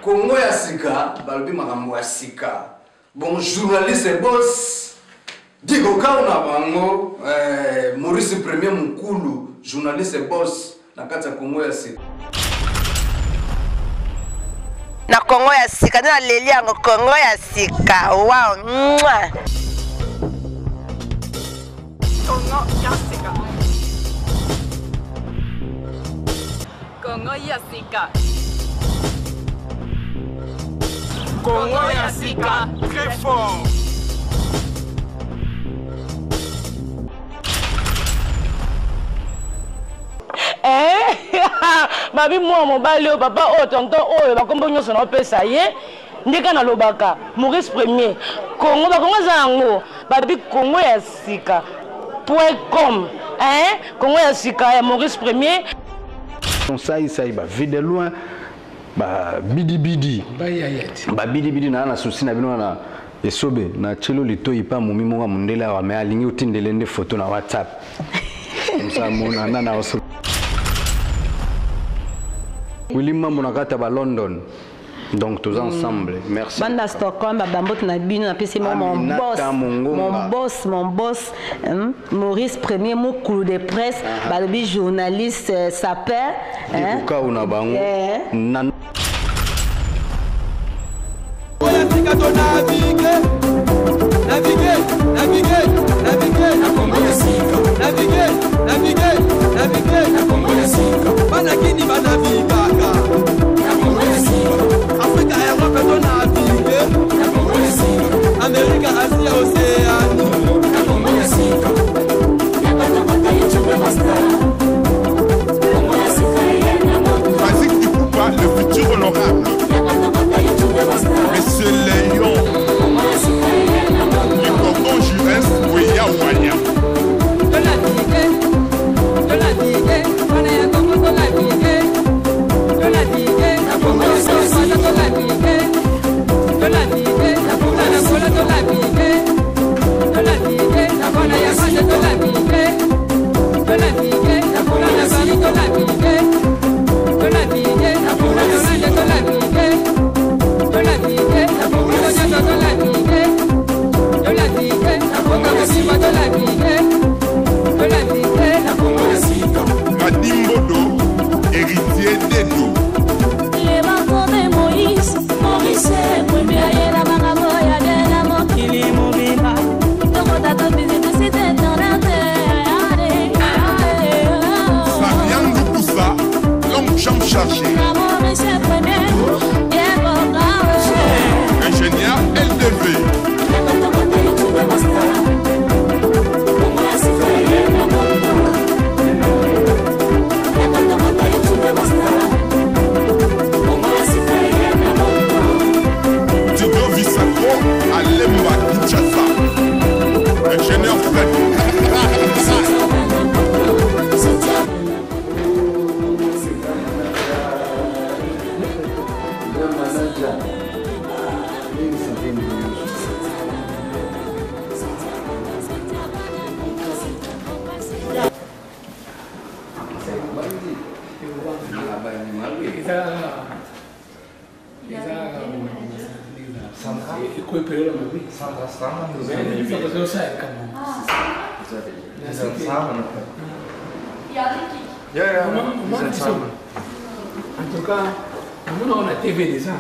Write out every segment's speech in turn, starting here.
Congo ya sika, balobi makambo ya sika. Bon, journaliste boss, Digo Kauna bango, Maurice Premier Mukulu, journaliste boss, na kati ya Congo ya sika. Na Congo ya sika, na leli yango Congo ya sika. Wow, mwah. Congo ya sika. Congo ya sika. Congo ya sika, très fort. Babi moi mobali o papa o tonton o ba kombo nyoso na pesa ye ndika na lobaka Maurice Premier Congo ba Congo zango babi Congo ya sika.com Congo ya sika ya Maurice Premier ça ba vide loin ba bidi ba bidi na souci na bino na esobe na chelo lito ipa mumi mo mundela wa me alingi utindele nde photo na WhatsApp comme ça mona na oso William Monakata ba London. Donc tous ensemble. Merci. Banda Stockholm, Bambot na bino na pesi mon boss, Maurice Premier Mukulu de presse, balobi journaliste sapeur, Dibuka una bango. Africa Europe to naviguer, America Asia Océanie. Francis Kikupa, le futur honorable. Monsieur Léon, le cordon Jurès, Ouya Ouaya. Madimbodo, héritier d'Edo. Les bâtons de Moïse, Maurice Premier, la Bangamoya de la Mokili Mobima. Dans ta visite, c'était dans la terre. Fabian Loupoussa, l'homme jambe chargée. Maurice Premier, ingénieur LDV. Dido Visako, Alemba Kinshasa. Ingénieur Fred. En tout cas, nous on a TV déjà. Ça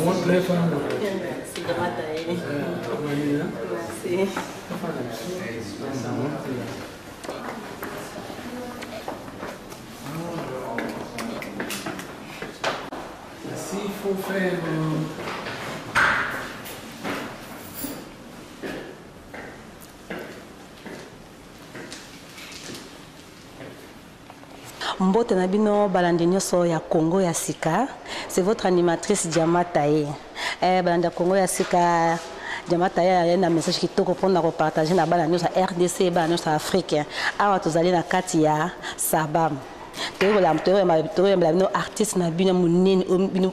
montre très fort. C'est grave Merci, il faut faire. Mbote na bino balandi nyoso ya Congo ya sika, c'est votre animatrice Diamataye. Balandi Congo ya sika Diamataye na message kitoko pour na repartager na bala nyoso RDC ba nyoso Afrique. Awa tozali na kati ya Sabam. Toyeba artiste na bino munene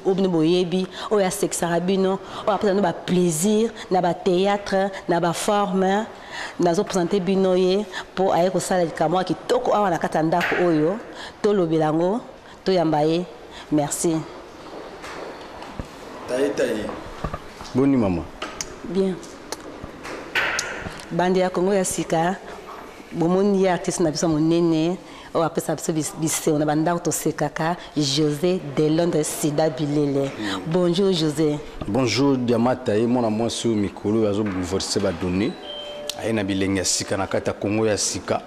obino boyebi oya sexara bino o après na ba plaisir na ba théâtre na ba forme nazo présenter bino ye pour aye ko sala likamwa kitoko awa na kata ndako oyo to lobelango to yamba ye merci. Taï. Boni maman. Bien. Bandi ya Congo ya sika. Bomoni ya artiste na biso monene. O apesa biso bise on a banda to sekaka José de Londres Sida Bilele. Bonjour José. Bonjour Diamata et mon amour sur mikolo azo bouleverser ba donner. Aina bilenga sika na kata Congo ya sika.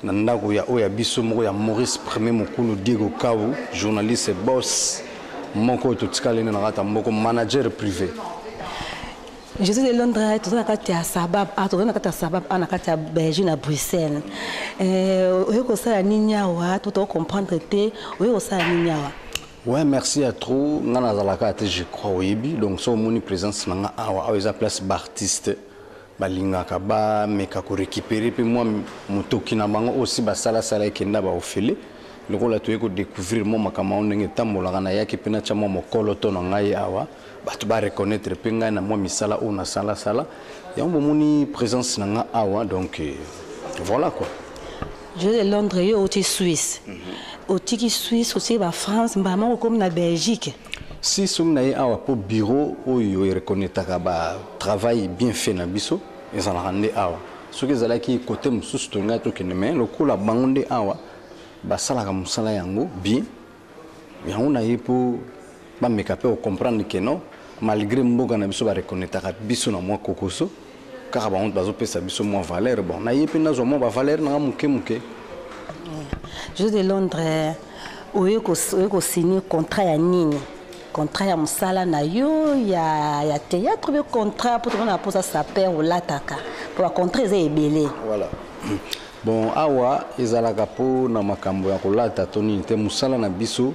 Na ndako ya oya biso moko ya Maurice Premier mokolo Diego Kawu, journaliste boss. Moko to tikale na kata moko manager privé. José de Londres, tout ça à Sabab, tout ça à Sabab, à Nakata Belgique à Bruxelles. Où ça ninya wa, tout on comprendre te, où ça ninya wa. Ouais, merci à trop. Nana zalaka je crois oui. Donc so moni présence nanga awa awa place d'artiste. Balinga kaba meka ko récupérer puis moi motoki na bango aussi basala sala kenda ba ofele. Le ko la to ko découvrir mo makama ndenge tambola na yake pena cha mo mokolo to na ngai awa. Tu vas reconnaître penga na moi misala ou na sala sala ya moni présence na awa donc voilà quoi. Je de Londres yo au Suisse. Au tiki Suisse aussi ba France maman comme na Belgique. Si som na awa pour bureau ou yo reconnaître ba travail bien fait na biso et ça la rendre awa. Ce que zala ki côté mususu to ngato keneme le ko la bangonde awa ba sala ka musala yango bien. Ya on a pour ba mekape o comprendre que non malgré mboka na biso ba reconnaître biso na moi kokoso car ba on bazo pesa biso moi valeur bon na yepe na zo moi ba valeur na muke Je de Londres oyo ko signer contrat ya nini contrat ya musala na yo ya théâtre be contrat pour on a posa sa père ou lataka pour contrat ze ebele voilà bon awa ezalaka po na makambo ya kolata toni te musala na biso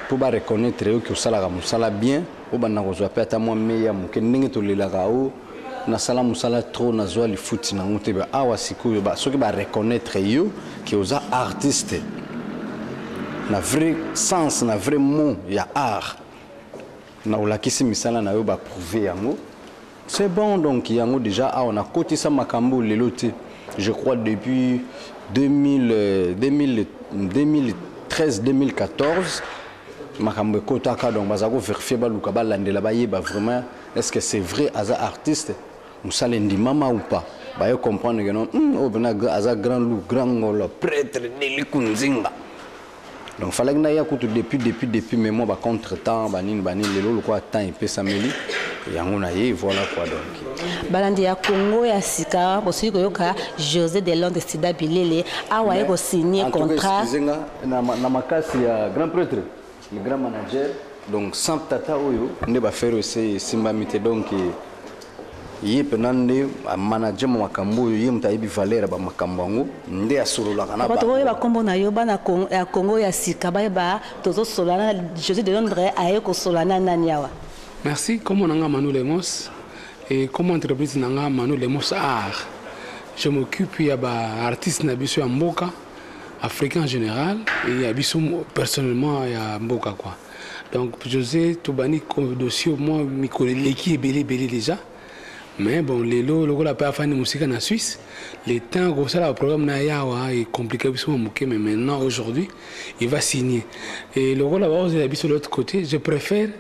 pour ba reconnaître que musala ka musala bien o bana ko zwa peta moi meya muke ndenge to lelaka o na sala musala trop na zwa li futi na ngote ba awa sikoyo ba soki ba reconnaître yo que oza artiste na vrai sens na vrai mot ya art na olakisi misala na yo ba prouver yango c'est bon donc yango déjà a on a côté ça makambo lelo te je crois depuis 2013 2014 makambo kotaka donc bazako vérifier ba luka ba landela ba yeba vraiment est-ce que c'est vrai aza artiste musala ndimama ou pas ba yo comprendre que non o bena aza grand loup grand ngolo prêtre de likunzinga donc fallait que na ya kutu depuis mais moi ba contretemps banini lelo le quoi temps et pesa meli yango na ye voilà quoi donc balandi ya Congo ya sika aussi ko yoka José de Londres Sida Bilele awa ko signer contrat na makasi ya grand prêtre le grand manager donc sans tata oyo ne ba faire aussi simba mité donc yé penande manager mo makambo yo yé mtayibi valeur ba makambo ngo nde asolola kana ba to ba kombo na yo bana Congo ya sika ba tozo solana José de Londres aye ko solana nani yawa. Merci. Comme on a Manu Lemos et comme entreprise nanga Manu Lemos Art, je m'occupe ya ba artiste na biso ya mboka africain en général et ya biso personnellement ya mboka quoi. Donc José Tobani dossier moi mi koleki ebele déjà. Mais bon, les lots, le pas fait de musique en Suisse. Les temps où ça le programme Nayawa est compliqué mais maintenant aujourd'hui, il va signer. Et le rôle là-bas, il sur l'autre côté. Je préfère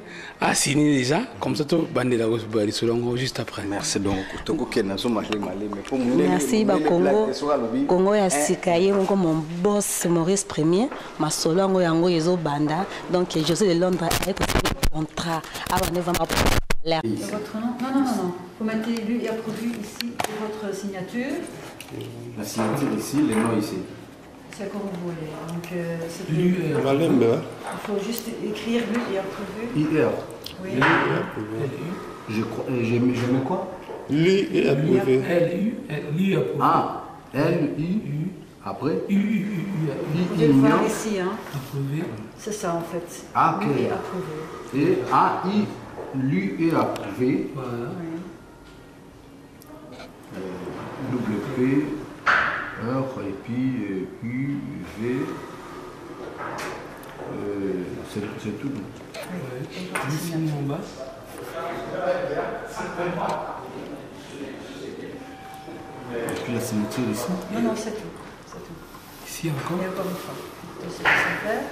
signer déjà, comme ça tout bandé là juste après. Merci donc. Merci Congo. Congo ya sikaye mon boss Maurice Premier, ma solo yango yango yezo banda. Donc José de Londres avec un contrat. Avant ne va pas. Votre nom? Non. Vous mettez lu et approuvé ici et votre signature. La signature ici, le nom ici. C'est comme vous voulez. Donc, c'est lu et approuvé. Il faut juste écrire lu et approuvé. IR. Oui. Je mets quoi? Lu et approuvé. L-U approuvé. Ah, L-U. Après Vous devez voir ici. Hein. Approuvé. C'est ça en fait. Ah, ok. Lu et approuvé. Et A-I. Lu et approuvé. Voilà. WP, R, et puis U, V. C'est tout. Ici en bas. Et puis la signature ici. Non, c'est tout. Ici encore. Et encore une fois. C'est ça faire.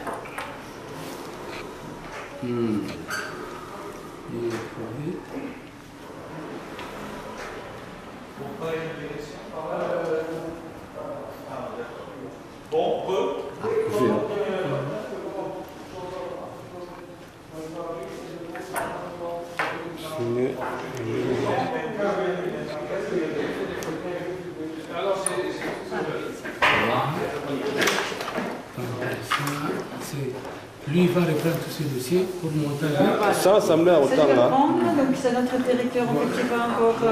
Lui, il va reprendre tous ces dossiers pour monter. Ça semblait à autant là. Donc c'est notre directeur en fait, qui va encore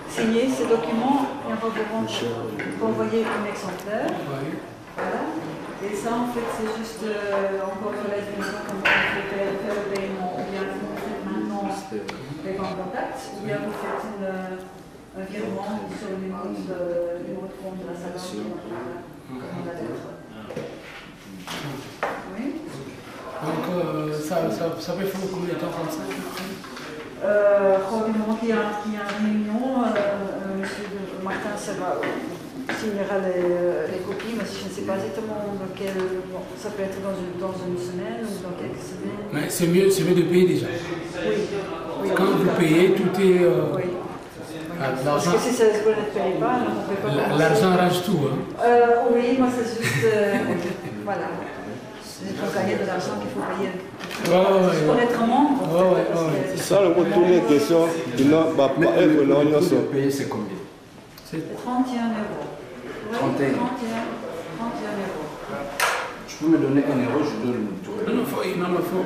signer ces documents et on va vous envoyer un exemplaire. Voilà. Et ça en fait c'est juste encore la définition comme on fait faire le paiement ou bien vous faites maintenant les banques contacts ou bien vous faites un virement sur le numéro de compte de la salle dans la lettre. Oui. Donc ça peut faire combien de temps comme ça du moment qu'il y a une réunion, M. Martin signera les copies, mais je ne sais pas exactement dans quel. Bon, ça peut être dans une semaine ou dans quelques semaines. Mais c'est mieux de payer déjà. Oui. Quand vous payez, tout est. Oui. Parce que si vous ne payez pas, alors on ne peut pas. L'argent arrange tout. Hein. Oui, moi c'est juste. Voilà. C'est pour gagner de l'argent qu'il faut payer. Pour être membre. Ça, le retour des questions, payer c'est combien? C'est 31 €. 31 €. Tu peux me donner 1 €, je donne le tour. Non, il faut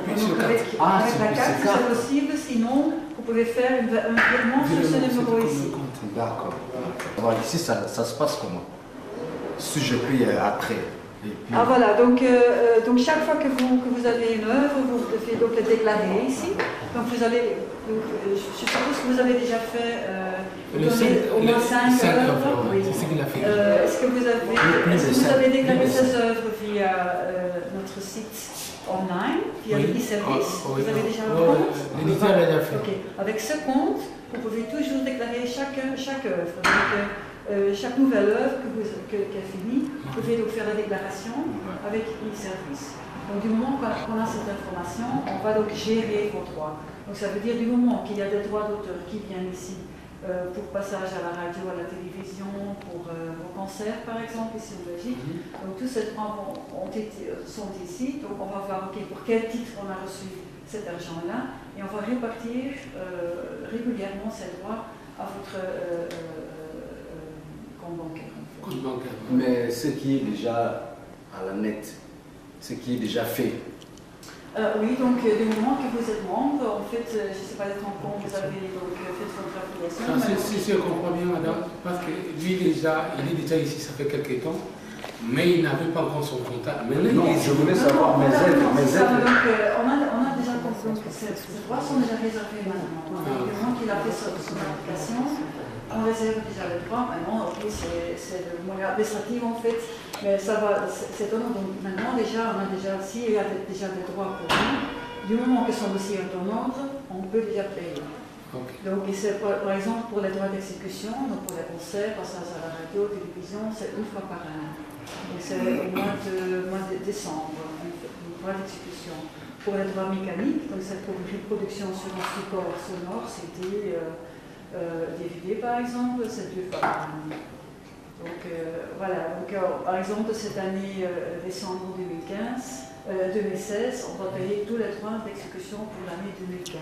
payer sur carte. Avec la carte, c'est possible, sinon vous pouvez faire un virement sur ce numéro ici. D'accord. Alors ici, ça se passe comment? Si je paye après. Ah voilà, donc chaque fois que vous avez une œuvre, vous devez donc le déclarer ici. Donc vous avez, je suppose que vous avez déjà fait au moins 5 œuvres. Oui. C'est ce qu'il a fait. Est-ce que vous avez déclaré ces œuvres via notre site online, via le e-service? Vous avez déjà un compte? L'éditeur l'a déjà fait. Okay. Avec ce compte, vous pouvez toujours déclarer chaque œuvre. Donc, chaque nouvelle œuvre qui est finie, vous pouvez donc faire la déclaration avec e-service. Donc du moment qu'on a cette information, on va donc gérer vos droits. Donc ça veut dire du moment qu'il y a des droits d'auteur qui viennent ici pour passage à la radio, à la télévision, pour vos concerts par exemple ici en Belgique. Donc tous ces droits sont ici. Donc on va voir pour quel titre on a reçu cet argent-là et on va répartir régulièrement ces droits à votre compte bancaire. Mais ce qui est déjà à la net, ce qui est déjà fait. Oui, donc du moment que vous êtes membre, en fait, je ne sais pas les tampons, vous avez donc fait votre application. Si je comprends bien, madame, parce que lui il est déjà ici, ça fait quelques temps, mais il n'avait pas encore son contact. Non, je voulais savoir mes aides. Donc, on a déjà compris que ces droits sont déjà réservés maintenant. Du moment qu'il a fait son application, on réserve déjà les droits. Maintenant, ok, c'est le moyen administratif en fait, mais ça va, c'est étonnant. Donc maintenant, déjà, on a déjà, s'il y a déjà des droits pour nous, du moment que son dossier est en ordre, on peut déjà payer. Okay. Donc, c'est par exemple pour les droits d'exécution, donc pour les concerts, passage à la radio, télévision, c'est une fois par an. Donc c'est au mois de décembre, les droits d'exécution. Pour les droits mécaniques, donc c'est pour une reproduction sur un support sonore, CD, DVD par exemple, c'est 2 fois par an. Donc voilà, donc, par exemple cette année, décembre 2016, on va payer tous les droits d'exécution pour l'année 2015.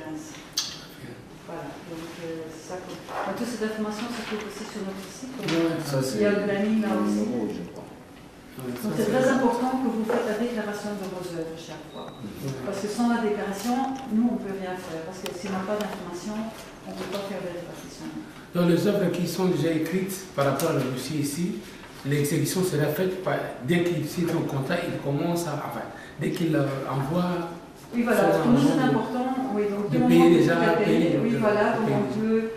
Voilà, donc ça compte. Toute cette information se trouve aussi sur notre site. Il y a le planning là aussi. Donc c'est très important que vous faites la déclaration de vos œuvres chaque fois. Parce que sans la déclaration, nous on ne peut rien faire. Parce que si on n'a pas d'information, on ne peut pas faire de répartition. Dans les œuvres qui sont déjà écrites par rapport à le dossier ici, l'exécution sera faite dès qu'il signe son contrat, il commence à. Enfin, dès qu'il envoie. Oui, voilà, pour nous c'est important. Oui, donc, de payer déjà. Oui, voilà, donc on peut.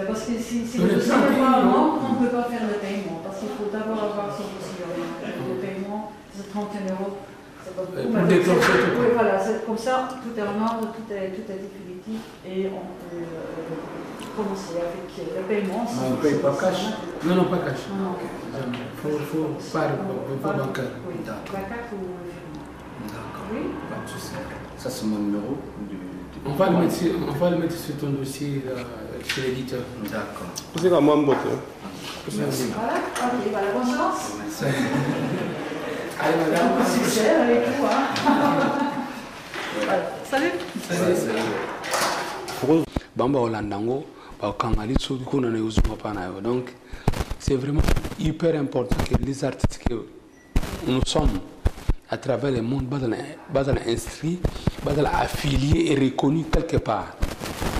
Parce que si le dossier n'est pas en ordre, on ne peut pas faire le paiement. Parce qu'il faut d'abord avoir son dossier. Le paiement, c'est 31 €. C'est pas beaucoup. Pour déclencher tout. Oui, voilà, c'est comme ça, tout est en ordre, tout est définitif et on peut commencer avec le paiement. On ne paye pas cash? Non, pas cash. Non. Il faut pas bancaire. Oui, la carte ou le virement. Oui. Ça, c'est mon numéro. On va le mettre sur ton dossier chez l'éditeur. D'accord. C'est comme moi, Mbote. Merci. Voilà, ok, voilà, bonne chance. Allez, madame. Succès avec tout, hein. Voilà. Salut. Bamba Olandango, donc c'est vraiment hyper important que les artistes que nous sommes à travers le monde, inscrits, affiliés et reconnus quelque part.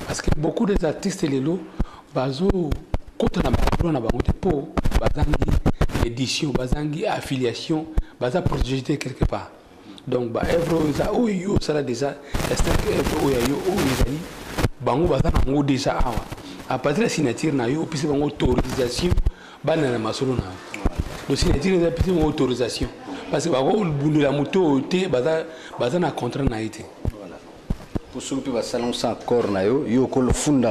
Parce que beaucoup des artistes, les lots, édition, affiliation, projeté quelque part. Donc, ça déjà, déjà à partir de la signature, il y a une autorisation. La signature est une autorisation. Parce que la moto est un contrat. Pour ceux qui ont un accord, il y a un fonds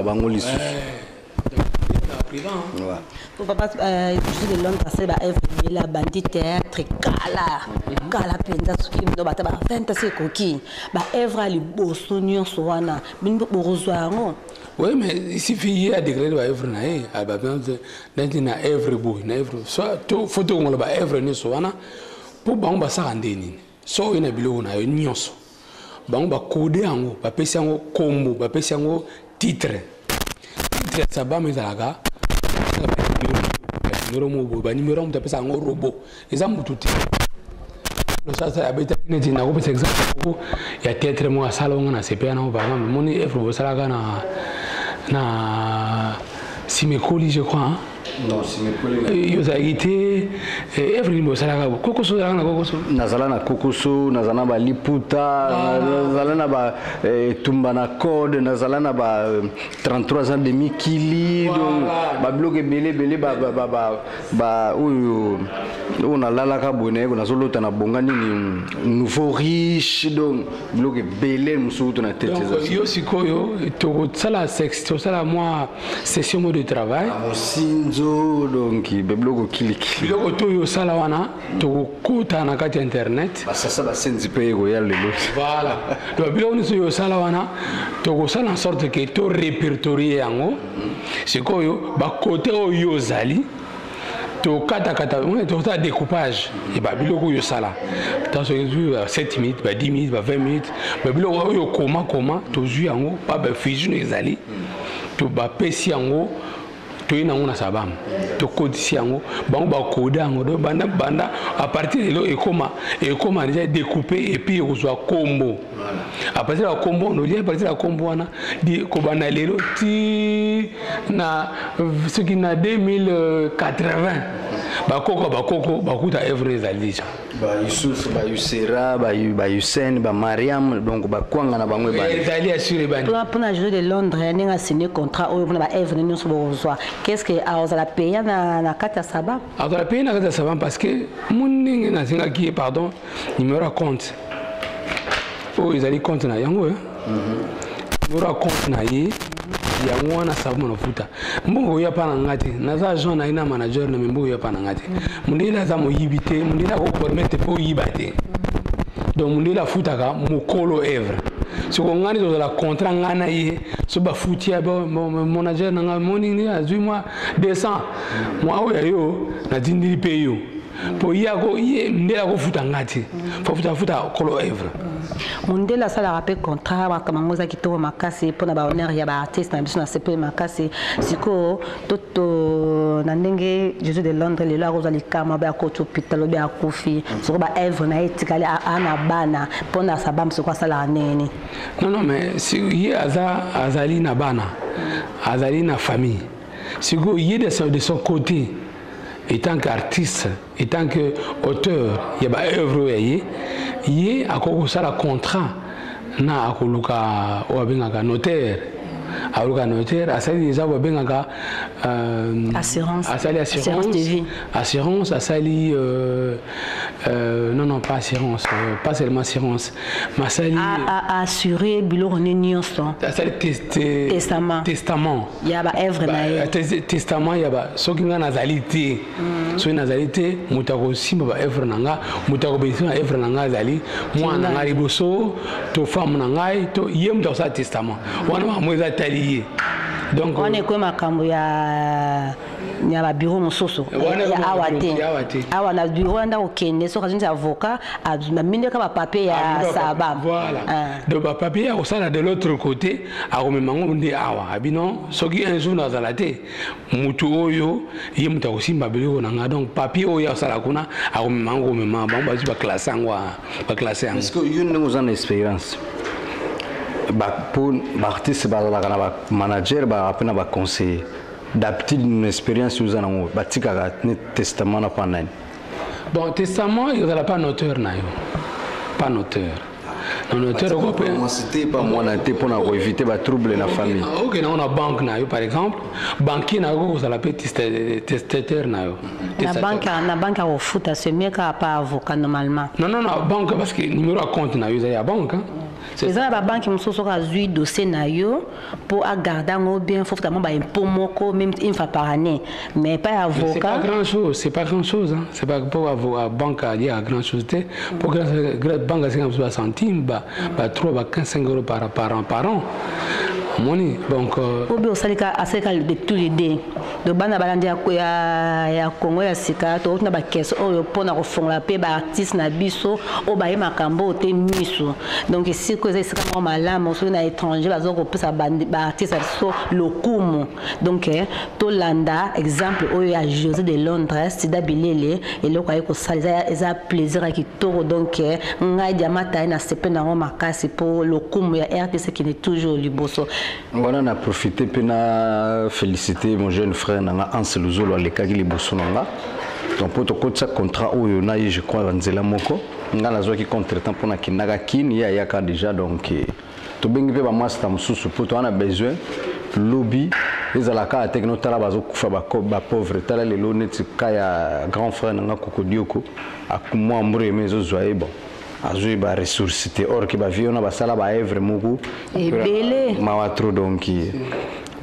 Pour papa, je suis de Londres, c'est la bandit théâtre, Kala Penda, ce qui me donne 20 secondes. Evra li bosonio soana, binbo borozwango. Oui, mais il suffit de déclarer la œuvre naïe, à na œuvre beau, na œuvre soit photo on la œuvre ni soana pour bamba ça andeni. So ina bilo na nyonso. Bamba code ango, ba pesi ango combo, ba pesi ango titre. Titre ça ba mezalaga. Numéro mo ba numéro mo tapesa ango robot. Exemple tout. Ça habite na ko par exemple ya théâtre mo salon na CPA na par exemple moni œuvre salaga na Simekoli je crois. Non, Simekoli. Yo ça été œuvre ni salaga kokoso na kokoso. Nazala na kokoso, nazala ba liputa, nazala na ba tumba na code, nazala na ba 33 ans de Mikili, donc ba bloqué belé ba on a la cabone, on a solo na bongani ni nouveau riche, donc bloqué belé musuto na tête. Yo sikoyo to sala sexe, to sala moi session de travail. Sinzo donc beblogo kiliki. Biloko to yo sala wana to kuta na kati internet. Ba sasa ba senzi pe go ya lelo. Voilà. Donc biloko ni yo sala wana to ko sala en sorte que to répertorier yango. Sikoyo ba côté o yo zali. To kata on to ta découpage et ba biloko yo sala. Dans ce 7 minutes, 10 minutes, 20 minutes, ba biloko yo comment to ju yango pas ba fusion ezali. To ba pesi yango to ina ngona sabam to kodisi yango bango ba koda yango do banda à partir de là et comment déjà découper et puis ozwa combo à partir de la combo on dit à partir de la combo wana di ko bana lelo ti na ce qui na 2080 ba koko ba kuta œuvre ezalija ba Yusuf ba Yusera ba Hussein ba Mariam donc ba kwanga na bangwe ba ezali assuré bani pour na jouer de Londres ninga signé contrat o ba œuvre ni so bozwa qu'est-ce que a la payer na kata sabam a la payer na kata sabam parce que mon ninga na singa qui pardon numéro compte oh ils allaient compte na yango numéro compte na ye yango wana sababu na futa mbongo ya pana ngati na za agent na ina manager na mbongo ya pana ngati mundila za moyibite mundila ko permettre po yibate donc mundila futa ka mukolo evre so ko ngani zo la contrat ngana ye so ba futia ba manager na ngani ni azui moi 200 moi o yo na dindili pe yo po yako ye ndela ko futa ngati fa futa kolo evre Mundela sala rappel contrat bakamangoza kitoko makasi pona ba honneur ya ba artiste na biso na CP makasi siko toto na ndenge Jésus de Londres le la rosa likama ba ko hôpital ba akufi siko ba œuvre na etikali ana bana pona sabam siko sala nene. Non mais si ye azali na bana azali na famille siko ye de son côté en tant qu'artiste, en tant qu'auteur, il y a des œuvres qui a un contrat na akoluka notaire aluka notaire asali déjà babengaka assurance de vie assurance asali non pas assurance pas seulement assurance mais asali assurer biloko nyonso asali testament ya ba œuvre na ye testament ya ba soki nga nazali te soki nazali te moto akosimba ba œuvre na nga moto akobetisa ba œuvre na nga azali mwana na nga liboso to femme na ngai to ye moto akosala testament wana makambo eza tali ye donc wana ekwe makambo ya ba bureau mosusu ya awa te awa na bureau anda kokende soki azonisi avocat amindeka ba papier ya saba voilà donc ba papier ya kosala de l'autre côté akomema ngo nde awa abino soki un jour nazala te mutu oyo ye moto akosimba biloko na nga donc papier oyo akosala kuna akomema ngo komema bango bazwi baklasse yango baklasse yango est-ce que yo ndenge oza na expérience pour baartiste bazalaka na bamanager bape na baconseiller d'habitude une expérience oza nango batikaka ne testament na mpa nani bon testament ezala pas noteur na yo pas noteur noteur c'était pas mwana te mpona koéviter batrouble na famille ok nango na banque na yo par exemple banquier na yo kozala mpe testateur na yo na banque akofuta c'est mieux kaka pa avocat normalement non banque parce que numéro ya compte na yo eza ya banque eza na babanke mosusu soki azwi dossier na yo mpo agarde yango bien fo futama baimpôt moko même une fois par année mais pas avocat c'est pas grand chose c'est pas pour banque alia à grand chose te pour banque asenga mosusu bacentime ba 3 ba 15 euros par an moni donc obi osalika de tous les deux donc bana balandi ya Congo ya sika to na ba keso oyo pona ko fongola pe ba artiste na biso o ba makambo te miso donc ici ko za sika mo malamu so na étranger bazo ko pesa ba artiste so lokumu donc to landa exemple oyo ya José de Londres Sida Bilele eloko ay ko sala eza plaisir à kitoko donc ngai Diamata na sepe na makasi pour lokumu ya RTC qui est toujours liboso. Voilà, on a profité pour féliciter mon jeune frère Hans Luzolo alekaki liboso nanga. Donc pour tout ça contrat où on a je crois Vanzela Moko, on a qui contretemps pour na kinaka kin ya yaka déjà donc to bengi pe ba master mususu pour on a besoin lobby les alaka techno tala bazo kufa ba pauvre tala le lonet kaya grand frère nanga Kokodioko akumwa mbure mezo zoye bon azui ba ressources te or ki ba viona ba sala ba œuvre moko ebele mawatro donc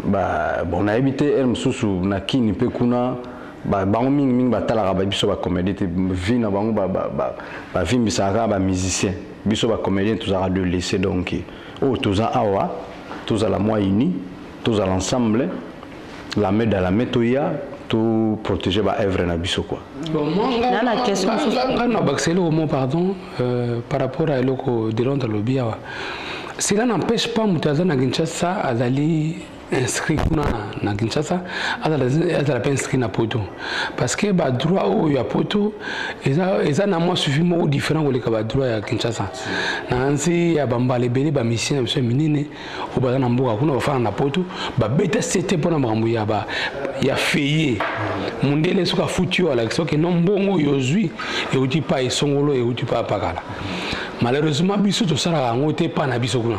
ba bon a habité el mususu na kini pe kuna ba bango mingi batalaka ba biso ba comédie te vina bango ba vimbisaka ba musicien biso ba comédien tous à de laisser donc tous à awa tous à la moyenne tous à l'ensemble la main dans la métoya tout protéger ba œuvre na biso quoi. Bon moi la question na baxelo au mot pardon par rapport à loko de Londres lobby awa. Cela n'empêche pas mutaza na Kinshasa azali inscrit na Kinshasa azala pas inscrit na poto parce que ba droit au ya poto eza na moi suffisamment différent ko leka ba droit ya Kinshasa na nzi ya bambale bele ba mission biso minene o ba na mboka kuna bafana na poto ba beta c'était pona makambo ya ba ya feye mundele soka futu ala soki no mbongo yozui e uti pa esongolo e uti pa pakala malheureusement biso to sala ngo te pa na biso kuna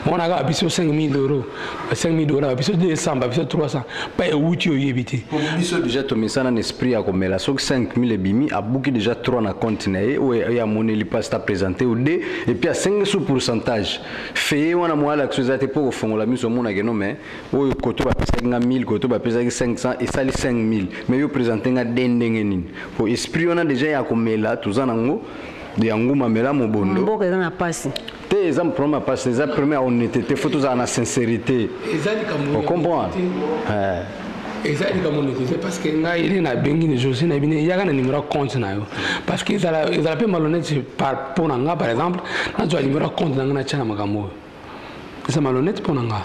mona ga biso 5000 euros 5000 dollars biso 200 biso 300 pa e uti o yebiti biso déjà to mesana na esprit à komela soki 5000 ebimi a bouki déjà 3 na compte na ye ou ya moneli pas ta présenter ou d et puis à 5 sous pourcentage fait wana mo ala xozate pour fongola miso mona geno mais o koto ba pesa nga 1000 koto ba pesa 500 et sali 5000 mais yo présenter nga dendenge nini pour esprit on a déjà ya komela tuzana ngo de anguma mela mobondo mboka eza na pasi te eza problème pasi eza premier honnêteté faut tous na sincérité on comprend ezali comme on était parce que ngai il na bengi ne José na bine yaga na numéro compte na yo parce que ils a pas malhonnête par pour nga par exemple na jo numéro compte na na chana makambo c'est malhonnête pour nga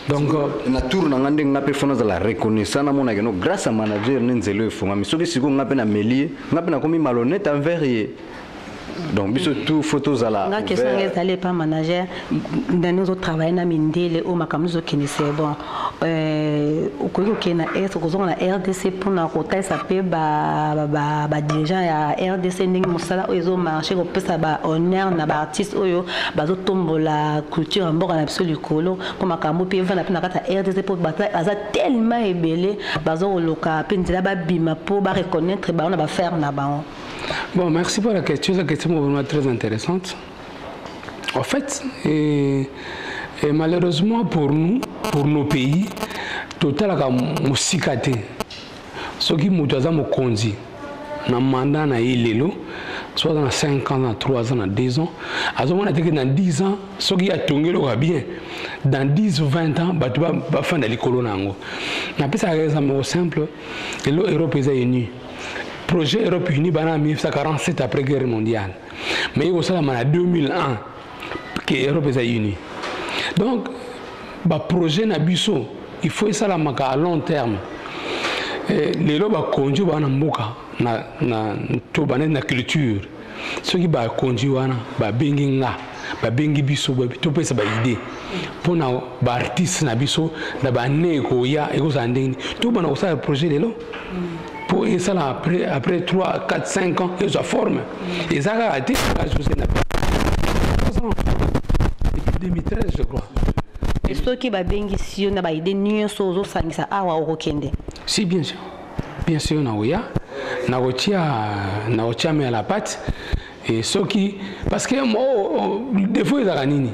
donc na tour na ngande ngape fona za la reconnaissance na mona no grâce à manager nenzelo efonga misoki siko ngape na melie ngape na komi malhonnête envers ye Donc biso tout photos à la. La question est allée par manager dans nos autres travail na mindele au makamuzo kini c'est bon. Au côté na RDC pour na kota ça peut ba dirigeant ya RDC ning musala ozo marché ko pesa ba honneur na ba artiste oyo bazo tombo la culture mboka na absolu kolo pour makamu pe vana na kata RDC pour bata aza tellement ébélé bazo loka pe ndila ba bima pour ba reconnaître ba on va faire na ba. Bon, merci pour la question. La question est vraiment très intéressante. En fait, et malheureusement pour nous, pour nos pays, total a musikate. Ce qui nous a conduit, dans le mandat na ilelo, soit dans 5 ans, dans 3 ans, dans 2 ans, à ce moment que dans 10 ans, ce qui a tombé le bien, dans 10 ou 20 ans, tu vas faire des colons. On a ça simple, et l'Europe est unie. Projet Europe Unie en 1947 après la guerre mondiale. Mais il y a en 2001 que l'Europe est unie. Donc, le projet Nabiso, il faut ça à long terme. Les gens qui conduisent la culture, ceux qui conduisent la benginga, la bengibiso, tout peut être idée. Pour les artistes Nabiso, la négo, ya, et aux andins, tout le projet de l'eau. Pour ça, après 3, 4, 5 ans, ils se forment. Et ça a été ajouté depuis 2013, je crois. Et ce qui va bien ici, on a des nuances aux autres, ça a au Kende. Si, bien sûr. Bien sûr, on a mis à la patte. Et ce qui. Parce que des fois, ils ont gagné.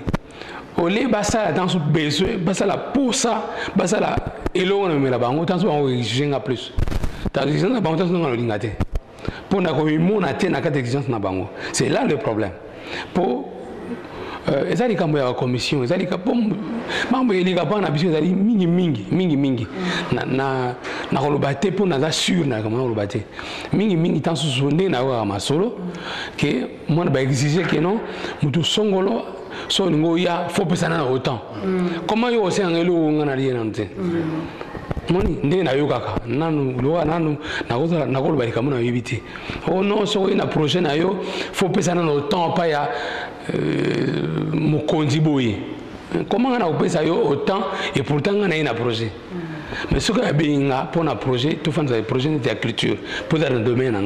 Au lieu de ça, dans ce besoin, la pour ça, la. Et là, on met la banque, on va exiger plus. C'est là le problème. Pour la commission, Moni ndenge na yo kaka nanu loa nanu na ko bali kamuna yibiti oh non so ina projet na yo faut pesa na no temps pa ya mokonzi boye comment na ko pesa yo autant et pourtant na ina projet mais ce que benga pour na projet tout fan des projets de culture pour dans le domaine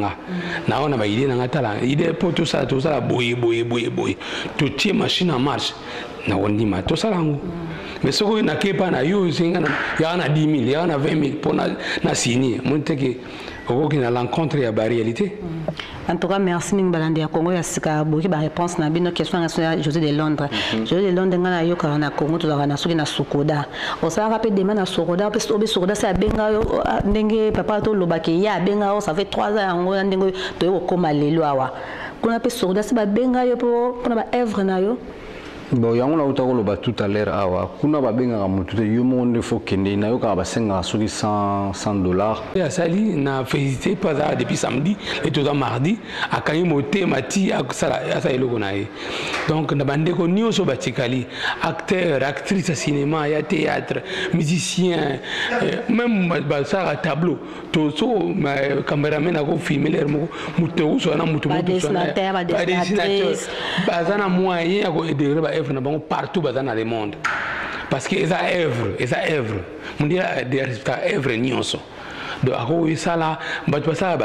na on a ba idée na tala idée pour tout ça boye tout tie machine en marche na on dit ma tout ça lango. Mais ce qu'on a pas na yo, il y en a 10 000, il y en a 20 000 pour na signer. Moi, je dis que na l'encontre ya réalité. En tout cas, merci Ming Balandi à Congo. Il y a beaucoup de réponses na bino question nationale José de Londres. José de Londres ngana yo ka na Congo to na soki na Sokoda. O sa rapide demain na Sokoda parce que Sokoda c'est benga yo ndenge papa to lobaki ya benga ça fait 3 ans ngo ndenge to yo koma lelo awa. Kuna pe Sokoda c'est benga yo pour na œuvre na yo. Bon, yango na utako ba tout à l'heure awa kuna ba benga ka mutu yo monde faut kende na yo ka ba senga soki $100. Ya sali na félicité pas depuis samedi et tout mardi a kanyi moté mati a sala ya sa eloko na ye. Donc na bande ko nyoso batikali acteur, actrice cinéma, ya théâtre, musicien même ba sa tableau to so cameraman a ko filmer leur mutu so na mutu so na dessinateur bazana moyen ko aider partout dans le monde parce que ça œuvre on dit des résultats œuvre nyonso donc à cause ça là ba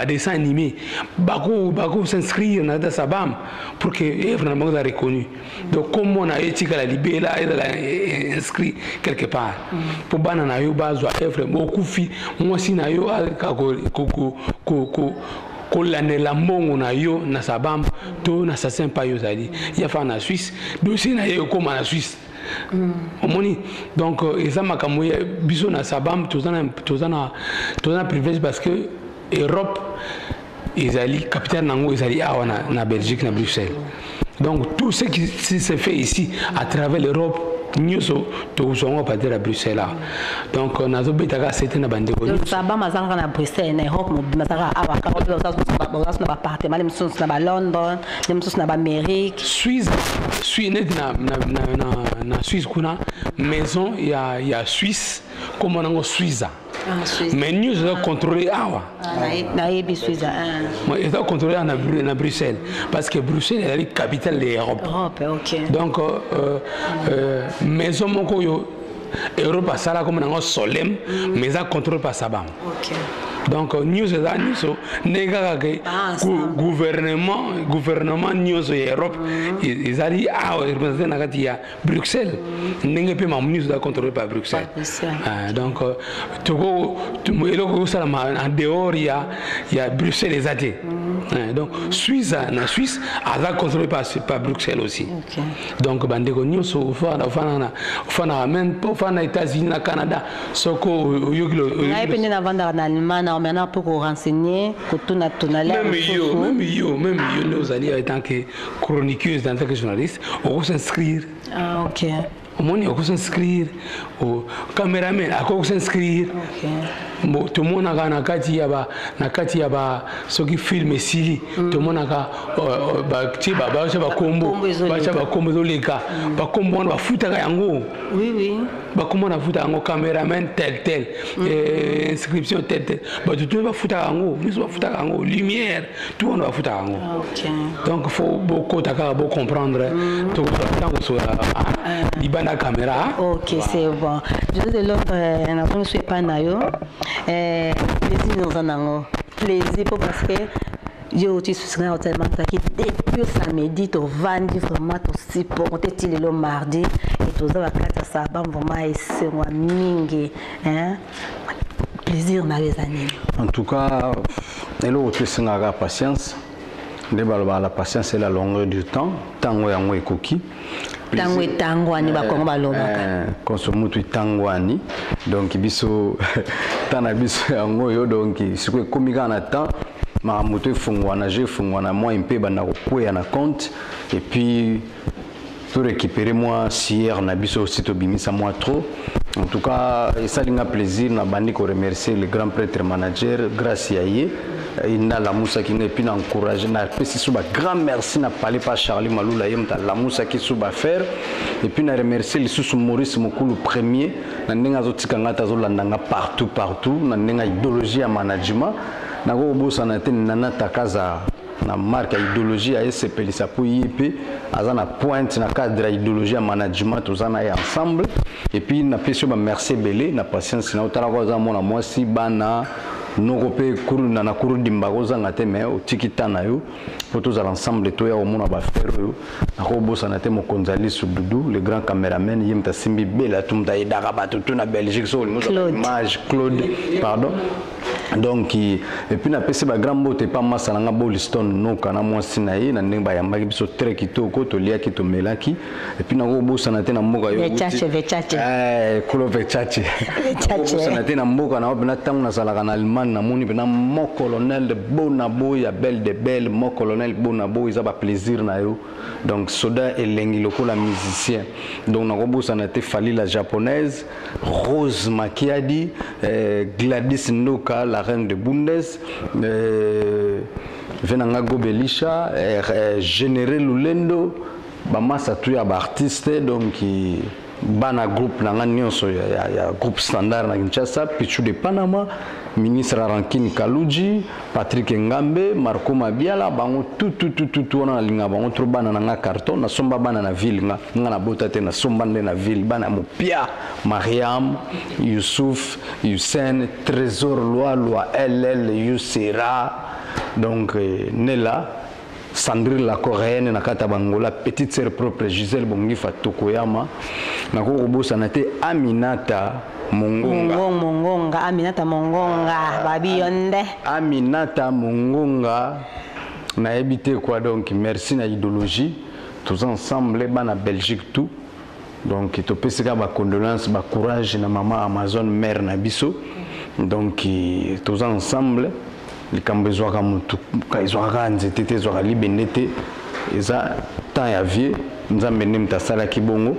dessin animé bako s'inscrire dans sa bam pour que œuvre na bango reconnu donc comme on a éthique la libéla et inscrit quelque part pour bana na yo bazo œuvre beaucoup fi moi si na yo kolanela mbongo na yo na sabam to na sasin pa yo zali ya fa na Suisse dossier na yo comme na Suisse omoni donc eza makambo ya biso na sabam tozana privilège parce que Europe ezali capitale nango ezali awa na Belgique na Bruxelles donc tout ce qui se fait ici à travers l'Europe nous sommes pas à Bruxelles. Donc, on a besoin de cette bande. Ça va mazanga na Bruxelles, na Europe, mazanga awa na appartement, même chose na Londres, même chose na Amérique. Suisse na Suisse kuna maison il y a Suisse comme on a Suisse. mais news doit contrôler awa ils doivent contrôler à Bruxelles parce que Bruxelles est la capitale de l'Europe. Donc maison moko yo Europe sala comme un solemn mais ça contrôle pas ça. Donc news est news nega que gouvernement news Europe ils allaient à représenter nagatia Bruxelles n'engue pas ma news doit contrôler par Bruxelles. Donc tu go ça en dehors il y a Bruxelles les athées. Donc Suisse a contrôlé par Bruxelles aussi. Donc bandeko news au même aux États-Unis na Canada soko maintenant pour renseigner même yo nous allons en tant que chroniqueuse en tant que journaliste on peut s'inscrire. On peut s'inscrire au caméraman on peut s'inscrire. Tout le monde a na kati ya ba ceux qui filment ici tout le monde a ba kombo leka ba kombo ba futa yango ba kombo na futa yango caméraman tel inscription tel ba tout le monde ba futa yango nous ba futa yango lumière tout le monde va futa yango. Donc faut beaucoup comprendre tout temps sur la caméra. OK, c'est bon. Je veux dire na on suis pas nayo plaisir nous en avons plaisir parce que yo tu suis tellement qui depuis samedi to vendre vraiment aussi pour monter le mardi et tout ça va quatre ça va vraiment essayer moi mingi hein plaisir na les années. En tout cas elo tu singa patience la patience et la longueur du temps tango yango ekoki tangwani bakongo balobaka consomme tu tangwani donc biso tana biso yango yo donc siko komika na temps ma moto fungwana je fungwana moi un peu bana ko na compte et puis pour récupérer moi hier na biso aussi to bimisa moi trop. En tout cas ça linga plaisir na bandi ko remercier le grand prêtre manager grâce à yé il n'a la moussa qui n'est plus encouragé na pesi suba grand merci na parler pas Charlie Malula yemta la moussa qui suba faire et puis na remercier le sous Maurice Mokulu premier na ndenga zotika ngata zolandanga partout na ndenga idéologie ya management na go bosa na te na takaza na marque idéologie à SPLisa pour YP azana pointe na cadre idéologie ya management tous en ensemble et puis na pesi ba merci belé na patience na utala ko za mona moi si bana nokopé kuru na kuru dimbago zanga te mais otikita na yo pour tous ensemble to ya omona ba faire yo na ko bosa na te mo Konzali Sududu le grand caméraman yemta simbi bela tumta idaka batutu na Belgique so image Claude pardon donc et puis na pesi ba grand bote pa masa nga Boliston no kana mo sinayi na ndemba ya mbaki biso très kitoko to lia ki to melaki et puis na ko bosa na te na mboka yo kulo vechache bosa na te na mboka na obna tangu na sala kana Allemagne na moni na mon colonel de Bonabo ya belle de belle mon colonel Bonabo ils a ba plaisir na yo donc soda elengi lokola musicien donc na ko bosa na te fali la japonaise Rose Makiadi Gladys Ndoka la reine de Bundes Venanga Gobelisha Généré Lulendo bamasa tu ya ba artiste donc bana groupe na nyonso ya groupe standard na Kinshasa Pichu de Panama ministre Rankine Kaluji Patrick Ngambe Marco Mabiala bango tout on linga bango trop bana na carton na somba bana na ville nga na botate na somba na ville bana Mopia Mariam Youssouf Hussein Trésor Loi LL Youssera donc Nela Sandrine la coréenne na kata bangola petite sœur propre Gisèle Bongifa Tokoyama na ko bosa na te Aminata Mongonga Aminata Mongonga babi yonde Aminata Mongonga na habité quoi donc merci na idéologie tous ensemble bana Belgique tout donc to pesika ba condoléances ba courage na maman Amazon mère na biso donc tous ensemble likambo zwaka mutu kaizwaka nzete zwaka libenete eza temps ya vie nzambe ne mtasala kibongo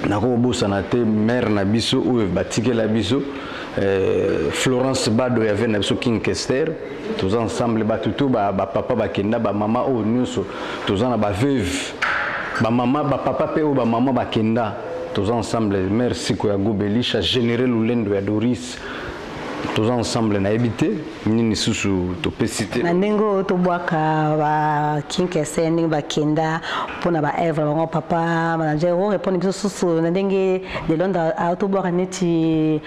nako bosa na te mère na biso ou batike la biso Florence Bado ya na biso King Kester tous ensemble batutu ba papa ba kenda ba mama o nyuso tous na ba veuve ba mama ba papa pe o ba mama ba kenda tous ensemble merci ko ya Gobelisha général Lulendo ya Doris tous ensemble na habité nini susu to pesité na ndengo to boaka ba kinkese ndenge ba kenda pona ba Eve ba papa manager o répondre biso susu na ndenge de Londres a to boaka neti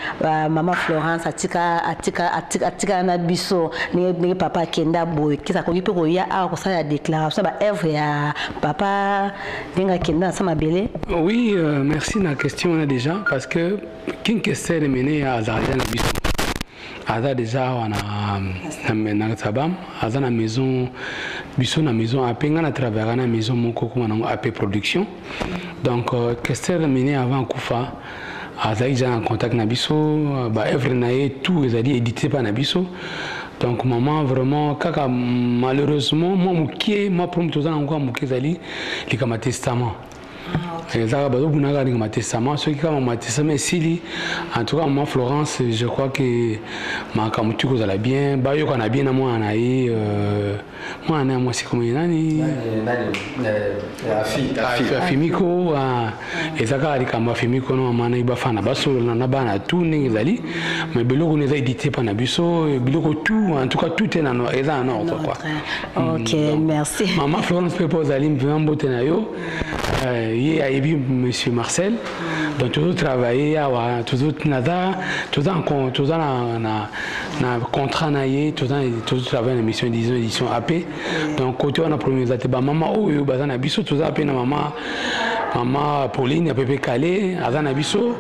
mama Florence atika na biso ndenge papa kenda boy kisa ko yipe ko ya a ko sa déclaration ba Eve ya papa ndenge kenda sama bele. Oui, merci na question on a déjà parce que kinkese est mené à Zaria na biso. Ada déjà on a na tabam ada na maison biso na maison AP nga na travailler na maison moko ko na AP production donc Kester mené avant Kufa ada déjà en contact na biso ba œuvre na tout les ali édité par na biso donc maman vraiment kaka malheureusement moi pour me tous encore mukie zali likama testament. Ça va ma testament ceux qui ont ma testament ici en tout cas moi Florence je crois que ma camutu cause la bien bah yo qu'on a bien à moi en aïe moi en moi c'est comme nani afimiko et ça car comme afimiko non mana iba fana baso na bana tout n'ezali mais biloko n'est édité par nabiso biloko tout en tout cas tout est en ordre quoi. OK merci maman Florence peut poser alim vraiment beauté na yo monsieur Marcel donc toujours travailler toujours nada toujours na contrat naie toujours travailler na mission édition AP donc côté on a premier date ba maman oyo bazana biso toujours AP na maman Pauline a pépé calé azana biso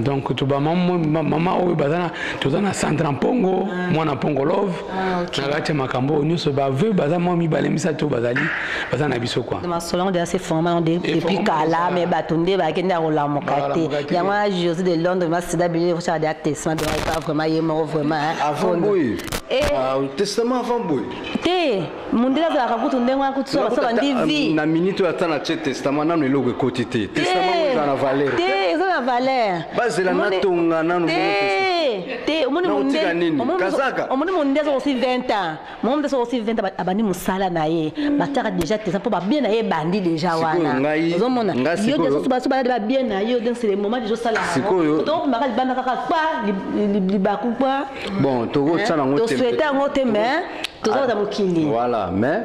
donc to ba maman oyo bazana toujours na centre Mpongo moi na Mpongo love na gati makambo nyuso ba veut bazana moi mi balemisa to bazana biso quoi ma salon de assez formant depuis kala mais batonde ba kenda ko la mokate ya moi José de Londres ma sida bilé ko cha de attestation de pas vraiment yemo vraiment avant boy testament avant boy te mundela za kakutu ndenga kutso so ndivi na minute atana che testament na no loko kotité testament za na valeur te za na valeur base la natonga na no te omoni munde zo aussi 20 ans monde zo aussi 20 abani musala na ye bataka déjà testament po ba bien na ye bandi déjà wana ozomona yo de so ba bien na yo donc c'est le moment de sala donc ba bana kaka pa libaku pa bon togo tsana ngote souhaiter ngote mais tozo za mokili voilà mais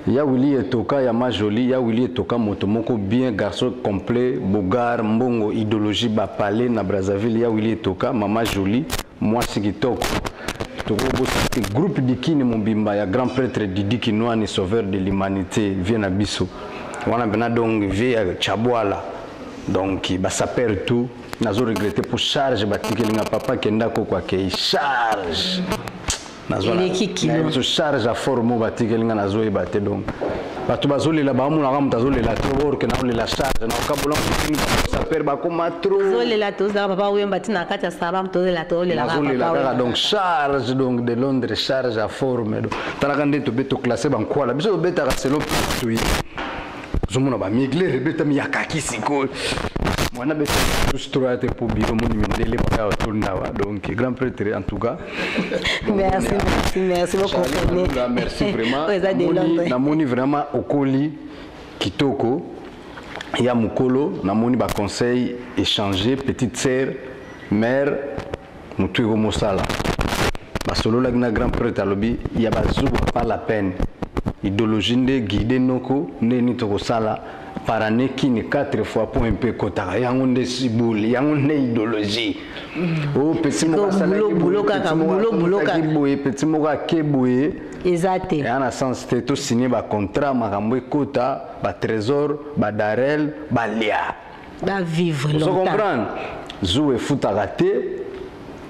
ya Willy Etoka ya majoli ya Willy Etoka moto moko bien garçon complet bogar mbongo idéologie ba palais na Brazzaville ya Willy Etoka mama joli moi sikitoko toko bosi groupe dikini mobimba ya grand prêtre Didi Kinwani sauveur de l'humanité vient na biso wana bena donc via Chabwala donc ba saper tout nazo regretter pour charge batikelinga papa kenda ko kwa ke charge nazo charge à forme batikelinga nazo ebate donc batu bazolela ba muna kam tazolela trop que na la charge na kabula saper ba koma trop zolela toza papa wemba tina kati saba mtolela tolela papa donc charge donc de Londres charge à forme donc tanakande to beto classer ban kwala biso beta selo tout zomona ba migler beta mi yakaki siko mwana beta tous trois te pour biro mon mindele ba tournawa donc grand prêtre en tout cas merci beaucoup merci vraiment namoni vraiment okoli kitoko ya mukolo namoni ba conseil échanger petite sœur mère mutu go mosala ba solo la grand prêtre alobi ya bazuba pas la peine idéologie nde guider noko neni to sala par année qui ni 4 fois pour un peu kota yango nde sibuli yango nde idéologie oh petit mo sala boulot boye petit mo ka keboye exact et en sens te to signer ba contrat makambo kota ba trésor ba darel ba lia ba vivre longtemps vous comprenez jouer foot à rater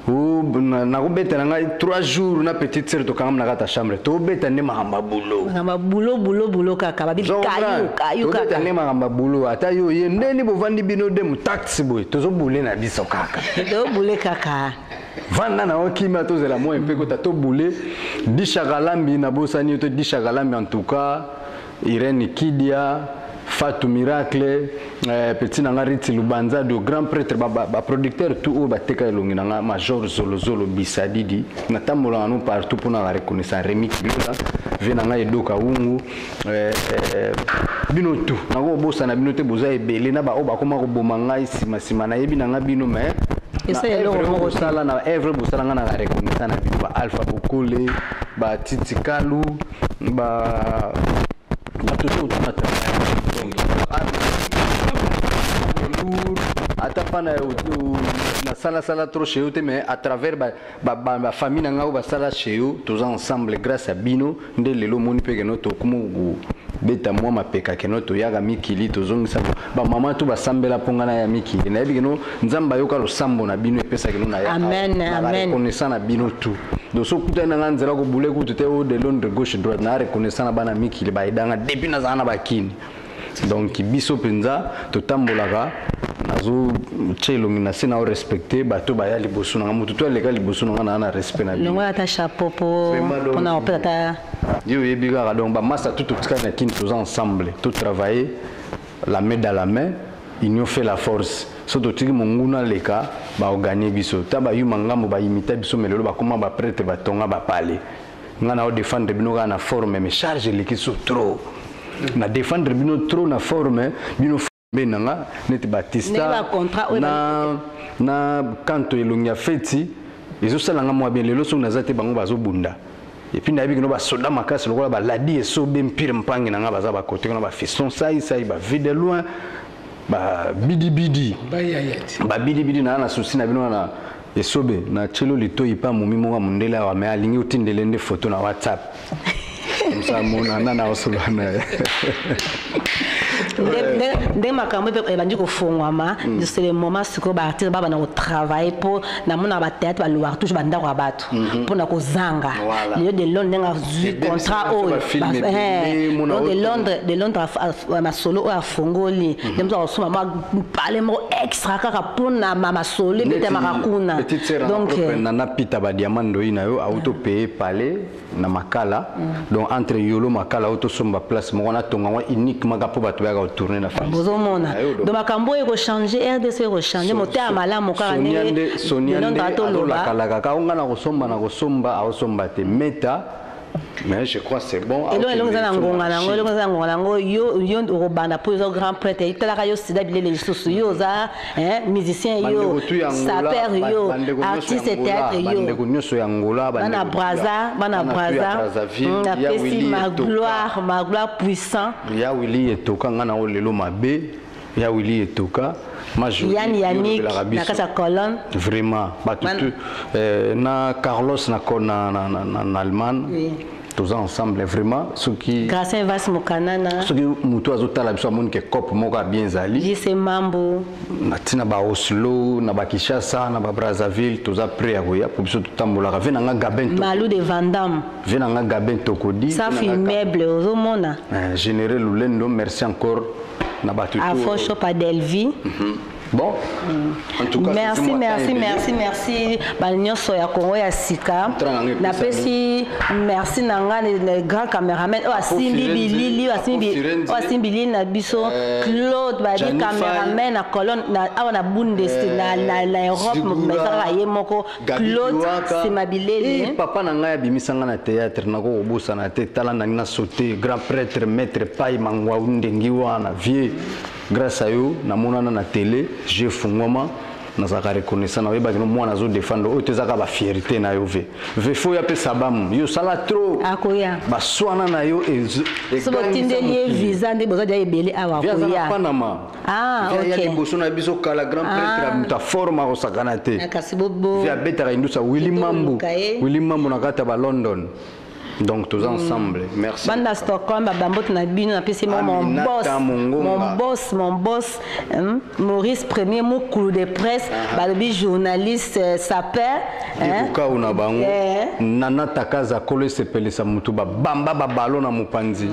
ou na ko beta nga 3 jours na petite sœur to kangam na kata chambre to beta ne mahamba boulot kaka ba bi kayu kaka to ne mahamba boulot ata yo ye ndeni bo vandi bino de mu taxi boy to zo boule na biso kaka to boule kaka vanda na okima to zela mo mpe ko ta to boule di shagalambi na bosani to di shagalambi en tout cas Irene Kidia Fatou Miracle petit nanga Riti Lubanza de grand prêtre ba producteur tout au bateka longi nanga major Zolo Bisadidi na tambola no partout pour na reconnaissance remix bilola venanga edoka ungu bino tout na go bosa na bino te boza ebele na ba o ba koma ko boma ngai sima na yebi nanga bino mais bosala na evre bosala nga na reconnaissance na bino ba Alpha Bokole ba Titi Kalu ba tout na ata na sala trop chez eux mais à travers ba famille nanga ba sala chez eux tous ensemble grâce à bino nde lelo moni pe que notre kumu beta moi mapeka que notre yaga mikili tozongisa ba mama tu ba sambela pongana ya mikili na yebi no nzamba yoka lo sambo na bino epesa que na ya amen amen connaissant na bino tout donc so kutana nga nzela ko bule ku tete o de Londres gauche droite na reconnaissant na bana mikili ba idanga depuis na zana bakini donc biso penza totambolaka nazo tchelongi na sena o respecter bato ba ya liboso na mutu to leka liboso na na respect na bino ngwa ta chapeau pour na opeta yo yebiga donc ba massa tout tika na kin tous ensemble tout travailler la main dans la main union fait la force so to tiki monguna leka ba organiser biso ta ba yuma ngambo ba imita biso melelo ba koma ba prêtre ba tonga ba pale ngana o défendre bino na forme mais charge l'équipe trop na défendre bino trop na forme bino benanga neti Batista na kanto elongia feti ezosalanga mwa bien lelo so nazate bango bazobunda et puis na bikino ba soda makasi lokola ba ladi eso be mpire mpangi nanga baza ba côté na ba fiston sai ba vide loin ba bidi na souci na bino na esobe na chelo lito ipa mumimo wa mundela wa me alingi utindele nde photo na WhatsApp comme ça mona nana osolana Dès ma campagne, il faut fongama. C'est le moment où partir baba na travailler pour na mona ba tête ba loir touche banda ko abatu pour na ko zanga. Le de Londres nga vu contrat o de Londres ma solo a fongoli. Dem so so mama parler mo extra kaka pour na mama solo bete makakuna. Donc na pita ba diamando ina yo auto payer palais na makala. Donc entre yolo makala auto somba place mo na tonga uniquement ka pour batu ya tourner la face. Bozomona. Donc makambo eko changer RDC eko changer moteur malamu kaka ne. Sonia la kala ka onga na kosomba a te meta. Mais je crois c'est bon. Et donc yo robanda pour les grands prêtres il tala yo sida bilé les sous yo za musicien yo saper yo artiste théâtre yo bana braza na pesi ma gloire puissant ya Willy etoka ngana o lelo mabe ya Willy etoka Yannick na kasa colonne vraiment na Carlos na Allemagne tous ensemble vraiment ce qui grâce à Vas Mokanana ce qui muto azotala biso amoni ke cop moka bien zali jise mambo na tina ba Oslo na ba Kinshasa na ba Brazzaville tous après ya pour biso tutambola vena nga Gabin Malou de Vandam vena nga Gabin Tokodi ça fait immeuble au monde général Lulendo merci encore na ba tuto à Focho pa Delvi. Bon, en tout cas, merci. Bagnon soya Congo ya sika. Na pesi merci nanga le grand caméraman Asimbi Bilili na biso Claude badi caméraman na colonne na Bundesliga na Europe meka ye moko Claude Simabileli. Papa nanga ya bimisanga na théâtre na ko bosa na te tala na sauter grand prêtre maître Pai Mangwa ndengi wana vieux. Grâce à eux, na monana na télé, j'ai fungoma na za reconnaissance na weba kino mwana zo défendre o tezaka ba fierté na yo ve fo ya pe sabam yo sala trop akoya ba swana na yo e so tindeli visa ndi bozo dia ebele awa akoya Panama OK ya liboso na biso kala grand prêtre muta forma ko sakana te akasi bobo via beta indusa Willy Mambo na kata ba London. Donc tous ensemble, merci. Banda Stockholm, Bambot na bino na pesi mon boss, Maurice Premier, mon clou de presse, balobi journaliste sapeur, Ikuka una bango, nana takaza kole sepelisa mutu ba bamba ba balo na mupanzi.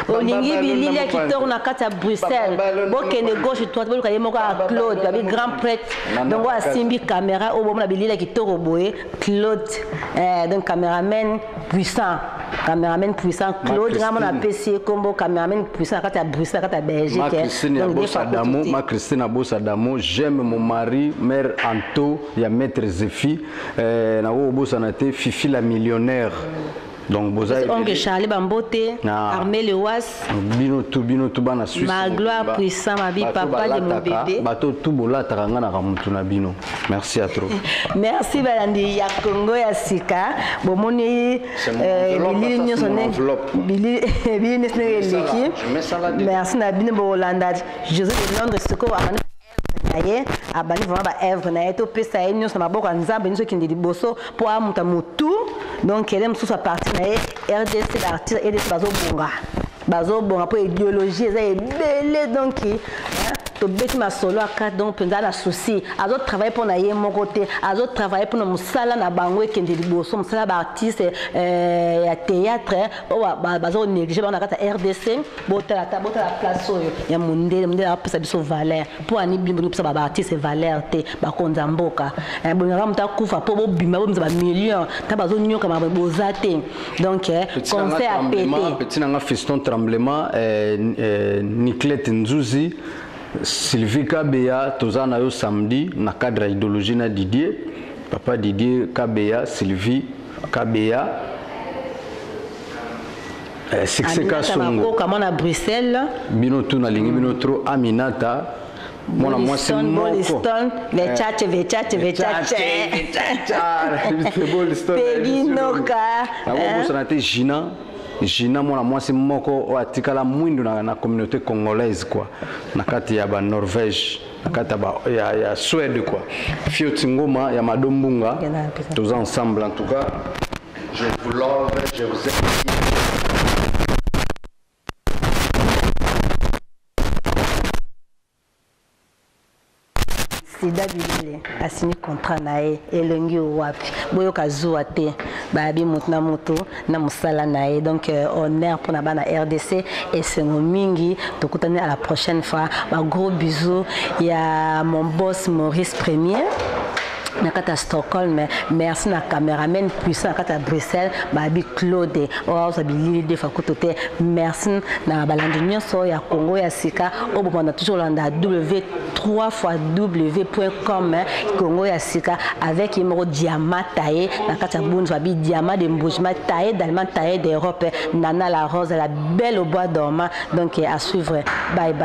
Olingi bilili ya kitor na kata Bruxelles, bokende gauche droite boluka yemoko a Claude, babi grand prêtre, donc wa simbi caméra o bomona bilili ya kitor boye Claude, donc caméraman puissant. Caméraman puissant Claude Ramon a PC combo caméraman puissant quand à Bruxelles quand à Belgique ma Christine Bossadamo j'aime mon mari mère Anto il y a maître Zéfi na Bossanate Fifi la millionnaire Donc boza oncle Charlie Bambote, Armé Lewas, bino tout bana Suisse. Magloire puissant ma vie papa de mon bébé. Bato tout bola taranga na kamutu na bino. Merci à trop. Merci balandi ya Congo ya sika. Bomoni Billy Nyosone. Billy Nesne Leki. Merci na bino bolanda. José de Londres siko amana abani vraiment ba œuvre na eto pesa enyo na maboko nzambe nzo kindi liboso po amuta mutu donc elle aime sous sa partie na RDC l'artiste et des bazo bonga po idéologie ça est belé donc to beti ma solo aka donc penza na souci azo travailler pour na ye mon côté azo travailler pour na musala na bango kindi liboso musala ba artiste ya théâtre bazo négliger ba na kata RDC bota la place ya mundele a pesa biso valeur pour ani bimbo pesa ba artiste valeur te ba konza mboka bonga muta kufa po bo bima bo ba million ta bazo nyoka ma bozate donc conseil à péter petit nanga fiston tremblement Niclette Nzuzi Sylvie Kabea tozana yo samedi na cadre idéologie na Didier papa Didier Kabea Sylvie Kabea Sixeka Songo comme à Bruxelles bino tout na lingi bino trop Aminata mona mwasi moko les tchatche Peginoka sanate Gina mona mwasi moko atikala mwindu na communauté congolaise quoi na kati ya ba Norvège na kati ya Suède quoi Fioti Ngoma ya Madombunga tous ensemble en tout cas je vous love je vous aime. Sida Bilile a signé contrat nae elengi wapi boyo kazuwa te babi mutna mutu na musala nae donc honneur pour na bana RDC et c'est mingi tokutani à la prochaine fois gros bisous il y a mon boss Maurice Premier nakata Stockholm merci na cameraman puissant nakata Bruxelles babi Claude oza bilili de fakutote merci na balandi nyonso ya Congo ya sika obomanda toujours landa w3w.com Congo ya sika avec numéro diamant taillé nakata bunzu babi diamant de Mbujima taillé d'Allemagne taillé d'Europe Nana la rose la belle au bois dormant donc à suivre bye